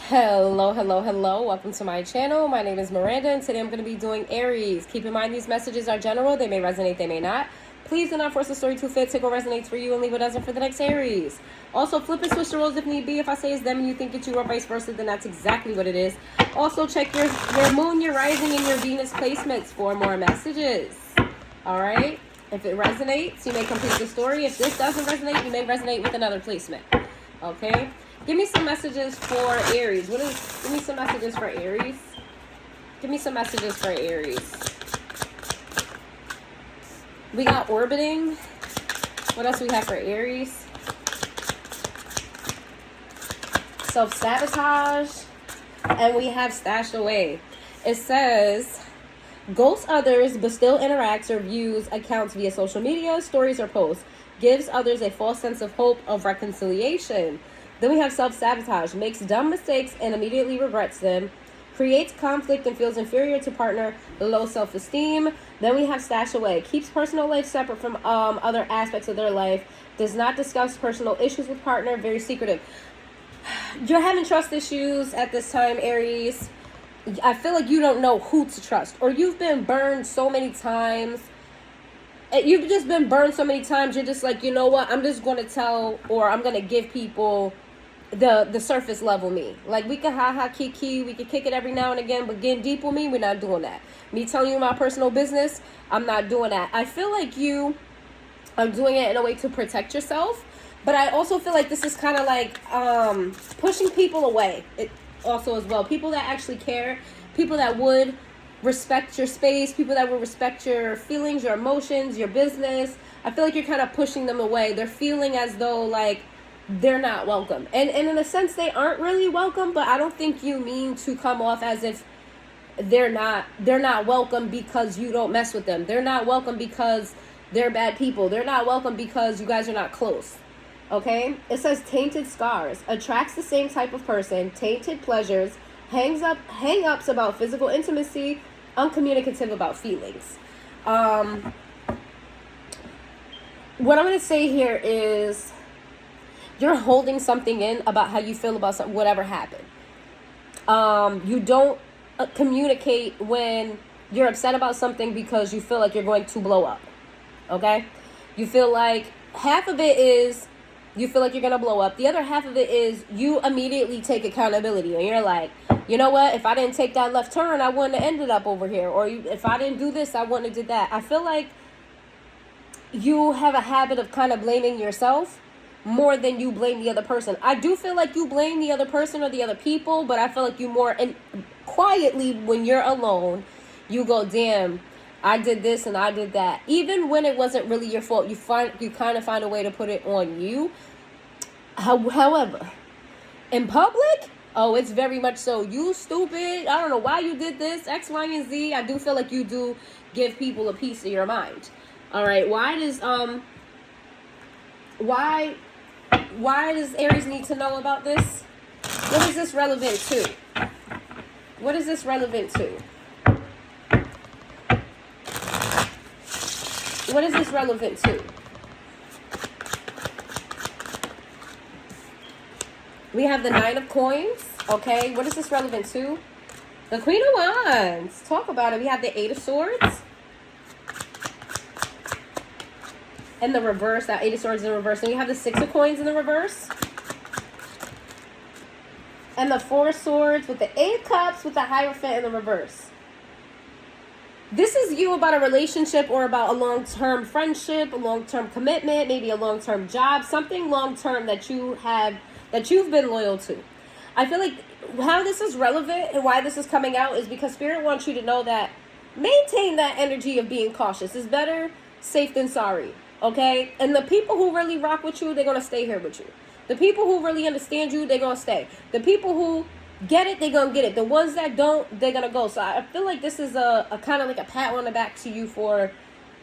Hello, hello, hello. Welcome to my channel. My name is Miranda, and today I'm going to be doing Aries. Keep in mind these messages are general. They may resonate, they may not. Please do not force the story to fit. Take what resonates for you and leave what doesn't for the next Aries. Also, flip and switch the roles if need be. If I say it's them and you think it's you or vice versa, then that's exactly what it is. Also, check your moon, your rising, and your Venus placements for more messages. All right? If it resonates, you may complete the story. If this doesn't resonate, you may resonate with another placement. Okay? Give me some messages for Aries. Give me some messages for Aries. Give me some messages for Aries. We got orbiting. What else we have for Aries? Self-sabotage. And we have stashed away. It says, ghosts others but still interacts or views accounts via social media, stories, or posts. Gives others a false sense of hope of reconciliation. Then we have self-sabotage. Makes dumb mistakes and immediately regrets them. Creates conflict and feels inferior to partner. Low self-esteem. Then we have stash away. Keeps personal life separate from other aspects of their life. Does not discuss personal issues with partner. Very secretive. You're having trust issues at this time, Aries. I feel like you don't know who to trust. Or you've been burned so many times. You've just been burned so many times. You're just like, you know what? I'm just going to tell, or I'm going to give people the surface level me. Like, we can ha kiki, we can kick it every now and again, but getting deep with me, we're not doing that. Me telling you my personal business, I'm not doing that. I feel like you are doing it in a way to protect yourself, but I also feel like this is kind of like pushing people away also as well. People that actually care, people that would respect your space, people that will respect your feelings, your emotions, your business. I feel like you're kind of pushing them away. They're feeling as though like they're not welcome. And in a sense, they aren't really welcome, but I don't think you mean to come off as if they're not welcome because you don't mess with them. They're not welcome because they're bad people. They're not welcome because you guys are not close. Okay? It says tainted scars. Attracts the same type of person. Tainted pleasures. Hang-ups about physical intimacy. Uncommunicative about feelings. What I'm going to say here is you're holding something in about how you feel about something, whatever happened. You don't communicate when you're upset about something because you feel like you're going to blow up. Okay? You feel like half of it is you feel like you're going to blow up. The other half of it is you immediately take accountability. And you're like, you know what? If I didn't take that left turn, I wouldn't have ended up over here. Or if I didn't do this, I wouldn't have did that. I feel like you have a habit of kind of blaming yourself more than you blame the other person. I do feel like you blame the other person or the other people, but I feel like you more, and quietly when you're alone, you go, damn, I did this and I did that. Even when it wasn't really your fault, you kind of find a way to put it on you. However, in public, oh, it's very much so. You stupid. I don't know why you did this. X, Y, and Z. I do feel like you do give people a piece of your mind. All right. Why does Aries need to know about this? What is this relevant to? What is this relevant to? What is this relevant to? We have the Nine of Coins. Okay, what is this relevant to? The Queen of Wands. Talk about it. We have the Eight of Swords. And the reverse, that Eight of Swords in the reverse. And we have the Six of Coins in the reverse. And the Four of Swords with the Eight of Cups with the Hierophant in the reverse. This is you about a relationship or about a long-term friendship, a long-term commitment, maybe a long-term job, something long-term that you've been loyal to. I feel like how this is relevant and why this is coming out is because Spirit wants you to know that maintain that energy of being cautious. It's better safe than sorry. Okay? And the people who really rock with you, they're going to stay here with you. The people who really understand you, they're going to stay. The people who get it, they're going to get it. The ones that don't, they're going to go. So I feel like this is a kind of like a pat on the back to you for,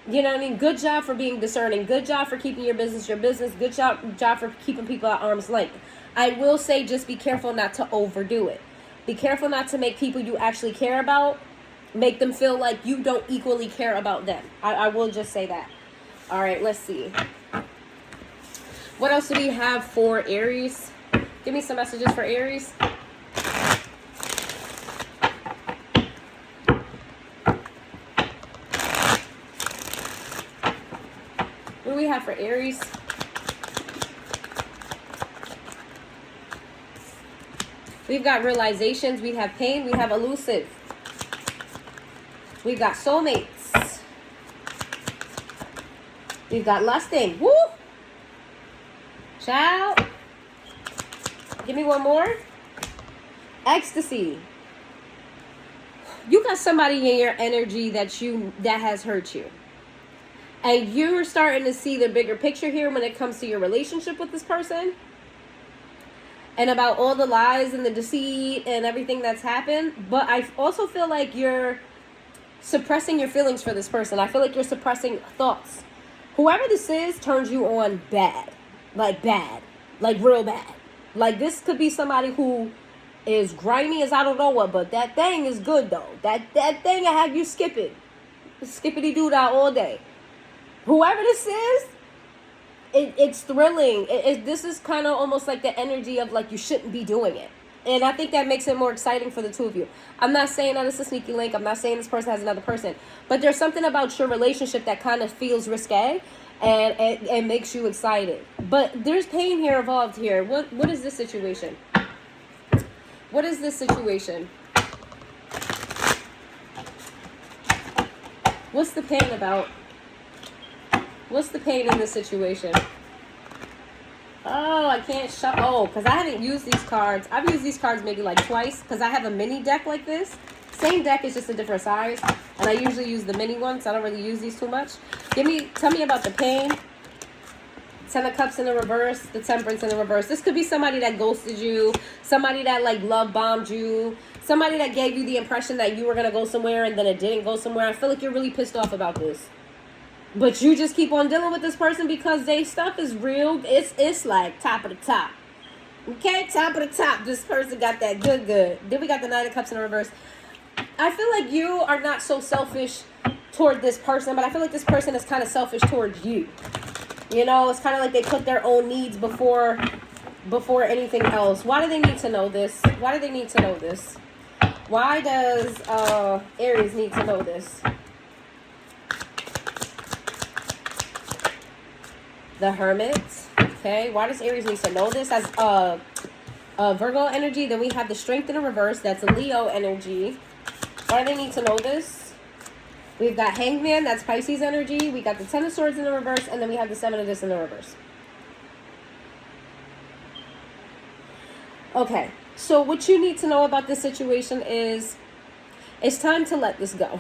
you know what I mean? Good job for being discerning. Good job for keeping your business. Good job for keeping people at arm's length. I will say just be careful not to overdo it. Be careful not to make people you actually care about, make them feel like you don't equally care about them. I will just say that. All right, let's see. What else do we have for Aries? Give me some messages for Aries. have for Aries? We've got realizations. We have pain. We have elusive. We've got soulmates. We've got lusting. Woo! Child. Give me one more. Ecstasy. You got somebody in your energy that has hurt you. And you're starting to see the bigger picture here when it comes to your relationship with this person. And about all the lies and the deceit and everything that's happened. But I also feel like you're suppressing your feelings for this person. I feel like you're suppressing thoughts. Whoever this is turns you on bad. Like real bad. Like this could be somebody who is grimy as I don't know what, but that thing is good though. That thing I have you skipping. Skippity doo dah all day. Whoever this is, it's thrilling. This is kind of almost like the energy of like you shouldn't be doing it. And I think that makes it more exciting for the two of you. I'm not saying that it's a sneaky link. I'm not saying this person has another person. But there's something about your relationship that kind of feels risque and it makes you excited. But there's pain here involved here. What is this situation? What is this situation? What's the pain about? What's the pain in this situation? Oh, I can't because I haven't used these cards. I've used these cards maybe like twice because I have a mini deck like this. Same deck, is just a different size. And I usually use the mini ones. So I don't really use these too much. Tell me about the pain. 10 of Cups in the reverse, the Temperance in the reverse. This could be somebody that ghosted you, somebody that like love bombed you, somebody that gave you the impression that you were going to go somewhere and then it didn't go somewhere. I feel like you're really pissed off about this. But you just keep on dealing with this person because they stuff is real. It's like top of the top. Okay, top of the top. This person got that good. Then we got the Nine of Cups in the reverse. I feel like you are not so selfish toward this person, but I feel like this person is kind of selfish towards you. You know, it's kind of like they put their own needs before anything else. Why do they need to know this? Why do they need to know this? Why does Aries need to know this? The Hermit. Okay, why does Aries need to know this? As Virgo energy. Then we have the Strength in the reverse. That's a Leo energy. Why do they need to know this? We've got Hangman, that's Pisces energy. We got the Ten of Swords in the reverse, and then we have the Seven of this in the reverse. Okay, so what you need to know about this situation is it's time to let this go.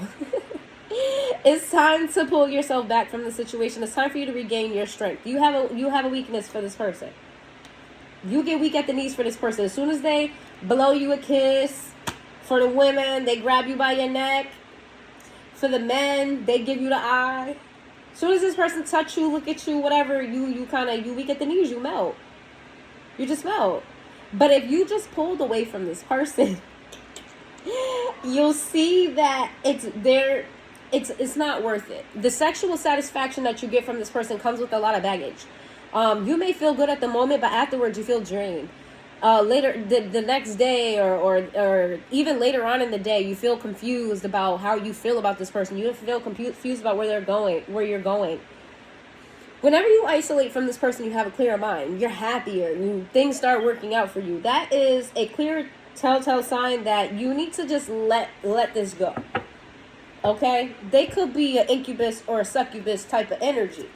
It's time to pull yourself back from the situation. It's time for you to regain your strength. You have a weakness for this person. You get weak at the knees for this person. As soon as they blow you a kiss, for the women, they grab you by your neck. For the men, they give you the eye. As soon as this person touch you, look at you, whatever, you weak at the knees, you melt. You just melt. But if you just pulled away from this person, you'll see that it's not worth it. The sexual satisfaction that you get from this person comes with a lot of baggage. You may feel good at the moment, but afterwards you feel drained. Later, the next day or even later on in the day, you feel confused about how you feel about this person. You feel confused about where you're going. Whenever you isolate from this person, you have a clearer mind. You're happier. Things start working out for you. That is a clear telltale sign that you need to just let this go. Okay? They could be an incubus or a succubus type of energy.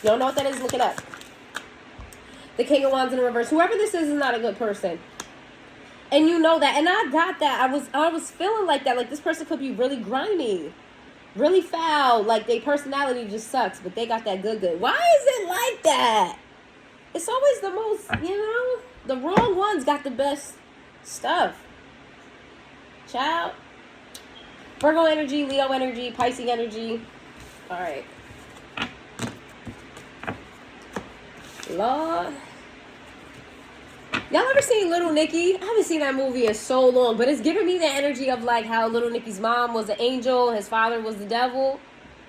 You don't know what that is? Look it up. The King of Wands in the reverse. Whoever this is not a good person. And you know that. And I got that. I was feeling like that. Like this person could be really grimy. Really foul. Like their personality just sucks. But they got that good. Why is it like that? It's always the most, the wrong ones got the best stuff. Child. Virgo energy, Leo energy, Pisces energy. All right. Lord. Y'all ever seen Little Nicky? I haven't seen that movie in so long, but it's giving me the energy of like how Little Nicky's mom was an angel, his father was the devil.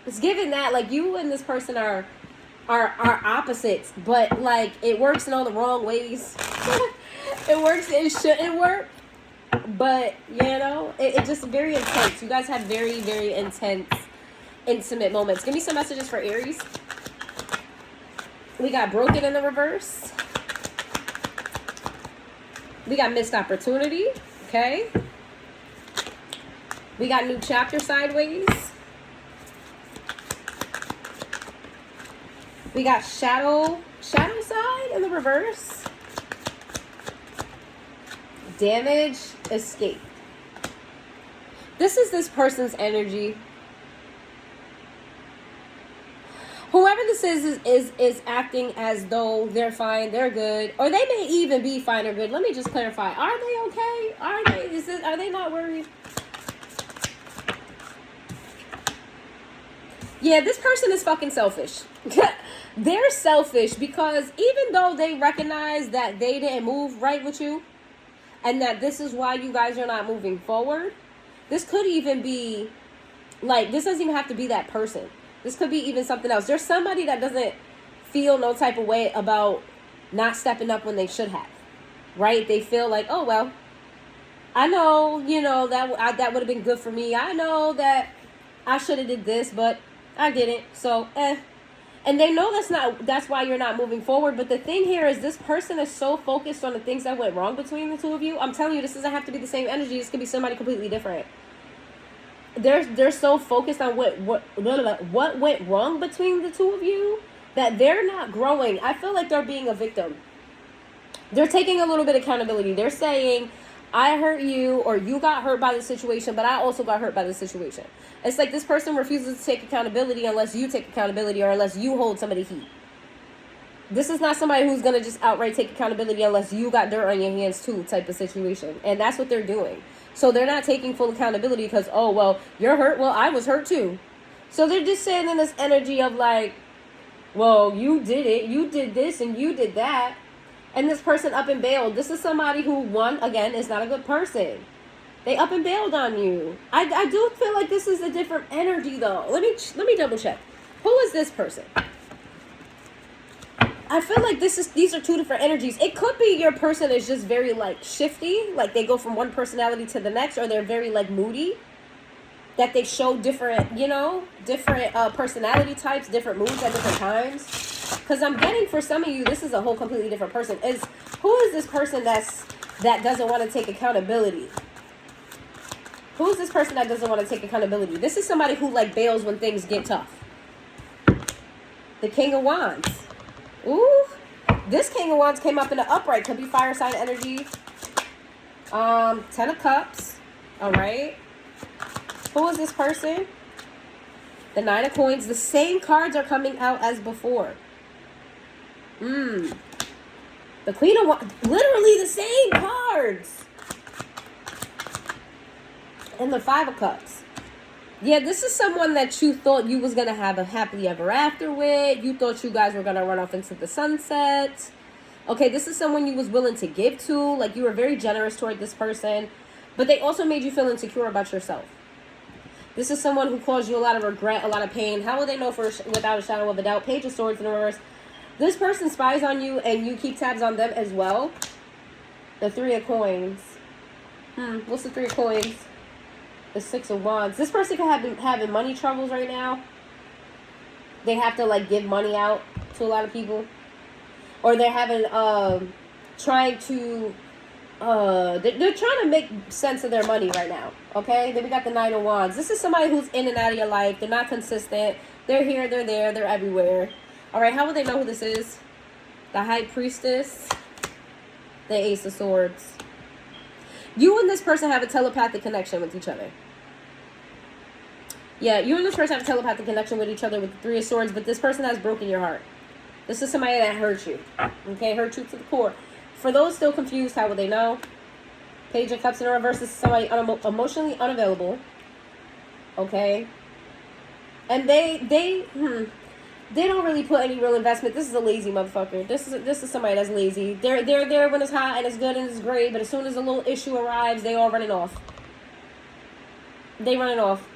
It's giving that like you and this person are opposites, but like it works in all the wrong ways. It works, it shouldn't work, but it's just very intense. You guys have very, very intense, intimate moments. Give me some messages for Aries. We got broken in the reverse. We got missed opportunity. Okay. We got new chapter sideways. We got shadow side in the reverse. Damage, escape. This is this person's energy. Whoever this is acting as though they're fine, they're good, or they may even be fine or good. Let me just clarify. Are they okay? Are they not worried? Yeah, this person is fucking selfish. They're selfish because even though they recognize that they didn't move right with you and that this is why you guys are not moving forward, this could even be, like, this doesn't even have to be that person. This could be even something else. There's somebody that doesn't feel no type of way about not stepping up when they should have, right? They feel like, oh, well, I know, that would have been good for me. I know that I should have did this, but I didn't. So, And they know that's why you're not moving forward. But the thing here is this person is so focused on the things that went wrong between the two of you. I'm telling you, this doesn't have to be the same energy. This could be somebody completely different. They're so focused on what went wrong between the two of you that they're not growing. I feel like they're being a victim. They're taking a little bit of accountability. They're saying, I hurt you, or you got hurt by the situation, but I also got hurt by the situation. It's like this person refuses to take accountability unless you take accountability or unless you hold somebody heat. This is not somebody who's going to just outright take accountability unless you got dirt on your hands too type of situation. And that's what they're doing. So they're not taking full accountability because, oh, well, you're hurt. Well, I was hurt too. So they're just saying in this energy of like, well, you did it. You did this and you did that. And this person up and bailed. This is somebody who, one, again, is not a good person. They up and bailed on you. I do feel like this is a different energy, though. Let me double check. Who is this person? I feel like these are two different energies. It could be your person is just very, like, shifty. Like, they go from one personality to the next. Or they're very, like, moody. That they show different, different personality types, different moods at different times. Because I'm getting, for some of you, this is a whole completely different person. Who is this person that doesn't want to take accountability? Who is this person that doesn't want to take accountability? This is somebody who, like, bails when things get tough. The King of Wands. Ooh. This King of Wands came up in the upright. Could be fire sign energy. 10 of Cups. All right. Who is this person? The 9 of Coins. The same cards are coming out as before. The Queen of Wands. Literally the same cards. And the 5 of Cups. Yeah, this is someone that you thought you was going to have a happily ever after with. You thought you guys were going to run off into the sunset. Okay, this is someone you was willing to give to. Like, you were very generous toward this person. But they also made you feel insecure about yourself. This is someone who caused you a lot of regret, a lot of pain. How will they know without a shadow of a doubt? Page of Swords in the reverse. This person spies on you and you keep tabs on them as well. The 3 of Coins. What's the 3 of Coins? The 6 of Wands. This person could have been having money troubles right now. They have to, like, give money out to a lot of people. Or they're having, trying to, they're trying to make sense of their money right now. Okay? Then we got the 9 of Wands. This is somebody who's in and out of your life. They're not consistent. They're here, they're there, they're everywhere. Alright, how will they know who this is? The High Priestess. The Ace of Swords. You and this person have a telepathic connection with each other. Yeah, you and this person have a telepathic connection with each other with the 3 of Swords, but this person has broken your heart. This is somebody that hurt you. Okay, hurt you to the core. For those still confused, how will they know? Page of Cups in the reverse. This is somebody emotionally unavailable. Okay. And they don't really put any real investment. This is a lazy motherfucker. This is somebody that's lazy. They're there when it's hot and it's good and it's great, but as soon as a little issue arrives, they all running off. They running off.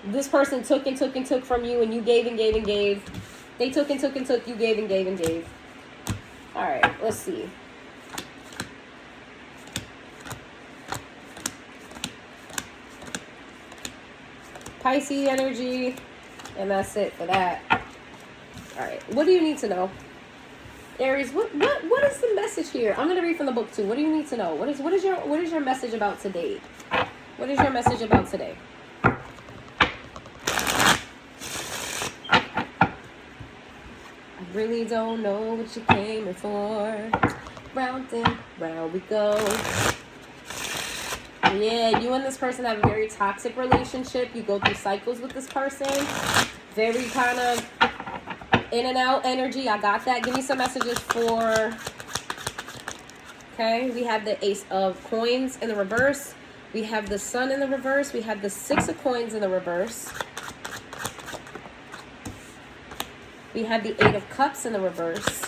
This person took and took and took from you, and you gave and gave and gave. They took and took and took. You gave and gave and gave. All right, let's see. Pisces energy, and that's it for that. All right. What do you need to know? Aries, what is the message here? I'm gonna read from the book too. What do you need to know? What is your message about today? What is your message about today? I really don't know what you came in for. Round and round we go. Yeah, you and this person have a very toxic relationship. You go through cycles with this person. Very kind of in and out energy. I got that. Give me some messages for... Okay, we have the Ace of Coins in the reverse. We have the Sun in the reverse. We have the Six of Coins in the reverse. We have the Eight of Cups in the reverse.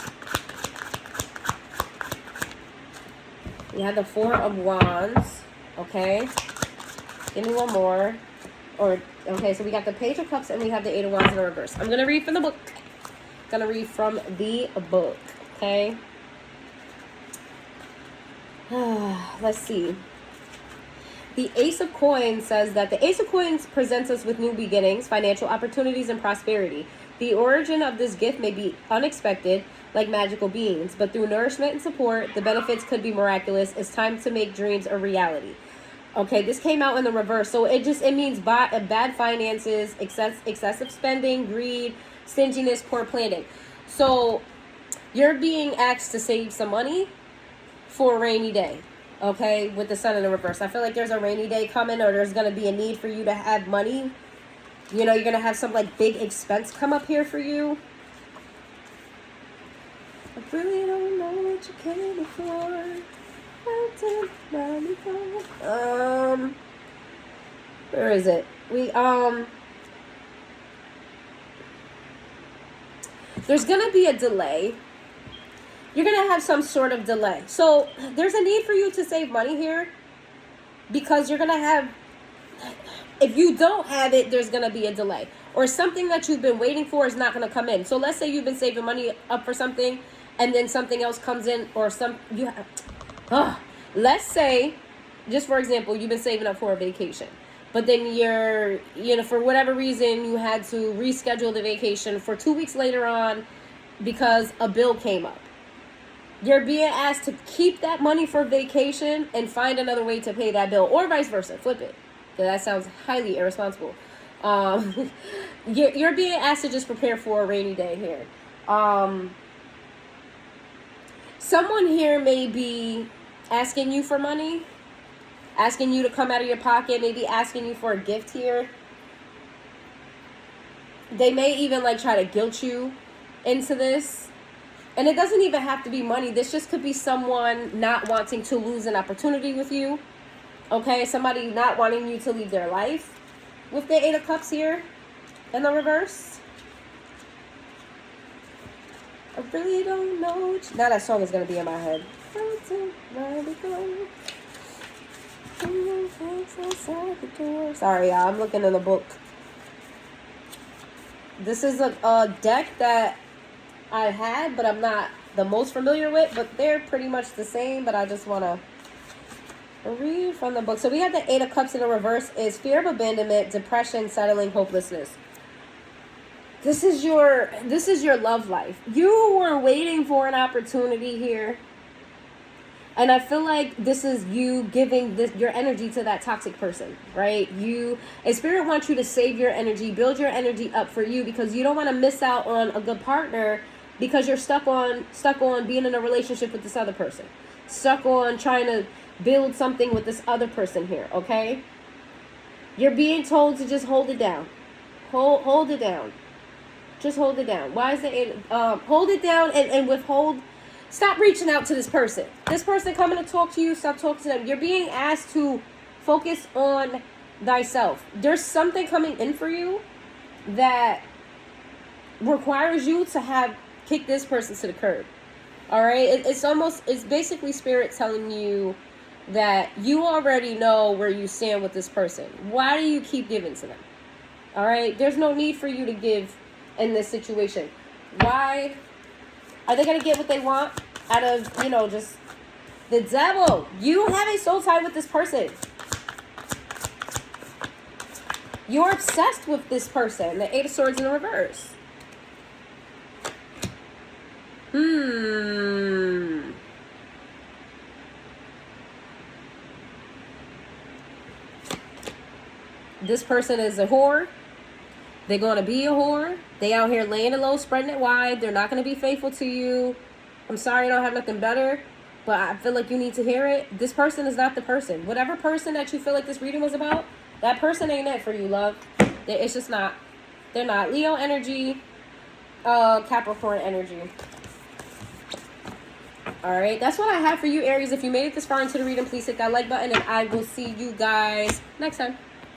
We have the Four of Wands. Okay. Give me one more. Okay, so we got the Page of Cups and we have the Eight of Wands in the reverse. I'm going to read from the book. Gonna read from the book, okay? Let's see. The Ace of Coins says that the Ace of Coins presents us with new beginnings, financial opportunities, and prosperity. The origin of this gift may be unexpected, like magical beings, but through nourishment and support, the benefits could be miraculous. It's time to make dreams a reality. Okay, this came out in the reverse, so it means bad finances, excessive spending, greed, stinginess, poor planning. So you're being asked to save some money for a rainy day, okay, with the Sun in the reverse. I feel like there's a rainy day coming, or there's going to be a need for you to have money. You know, you're going to have some like big expense come up here for you. I really don't know what you came for. Where is it? There's going to be a delay. You're going to have some sort of delay. So there's a need for you to save money here, because you're going to have, if you don't have it, there's going to be a delay. Or something that you've been waiting for is not going to come in. So let's say you've been saving money up for something, and then something else comes in, or let's say, just for example, you've been saving up for a vacation. But then for whatever reason, you had to reschedule the vacation for 2 weeks later on because a bill came up. You're being asked to keep that money for vacation and find another way to pay that bill, or vice versa. Flip it. That sounds highly irresponsible. You're being asked to just prepare for a rainy day here. Someone here may be asking you for money, asking you to come out of your pocket, maybe asking you for a gift here. They may even try to guilt you into this. And it doesn't even have to be money. This just could be someone not wanting to lose an opportunity with you. Okay, somebody not wanting you to leave their life. With the Eight of Cups here in the reverse. I really don't know. Now that song is going to be in my head. Sorry, y'all. I'm looking in the book. This is a deck that I had, but I'm not the most familiar with. But they're pretty much the same. But I just want to read from the book. So we have the Eight of Cups in the reverse is fear of abandonment, depression, settling, hopelessness. This is your love life. You were waiting for an opportunity here. And I feel like this is you giving your energy to that toxic person, right? Spirit wants you to save your energy, build your energy up for you, because you don't want to miss out on a good partner because you're stuck on being in a relationship with this other person. Stuck on trying to build something with this other person here, okay? You're being told to just hold it down. Hold it down. Just hold it down. Why is it hold it down and withhold? Stop reaching out to this person. This person coming to talk to you, stop talking to them. You're being asked to focus on thyself. There's something coming in for you that requires you to kick this person to the curb. All right? It's basically Spirit telling you that you already know where you stand with this person. Why do you keep giving to them? All right? There's no need for you to give in this situation. Why? Are they going to get what they want out of, just the devil? You have a soul tie with this person. You're obsessed with this person. The Eight of Swords in the reverse. This person is a whore. They're going to be a whore. They out here laying it low, spreading it wide. They're not going to be faithful to you. I'm sorry I don't have nothing better, but I feel like you need to hear it. This person is not the person. Whatever person that you feel like this reading was about, that person ain't it for you, love. It's just not. They're not. Leo energy, Capricorn energy. All right, that's what I have for you, Aries. If you made it this far into the reading, please hit that like button, and I will see you guys next time.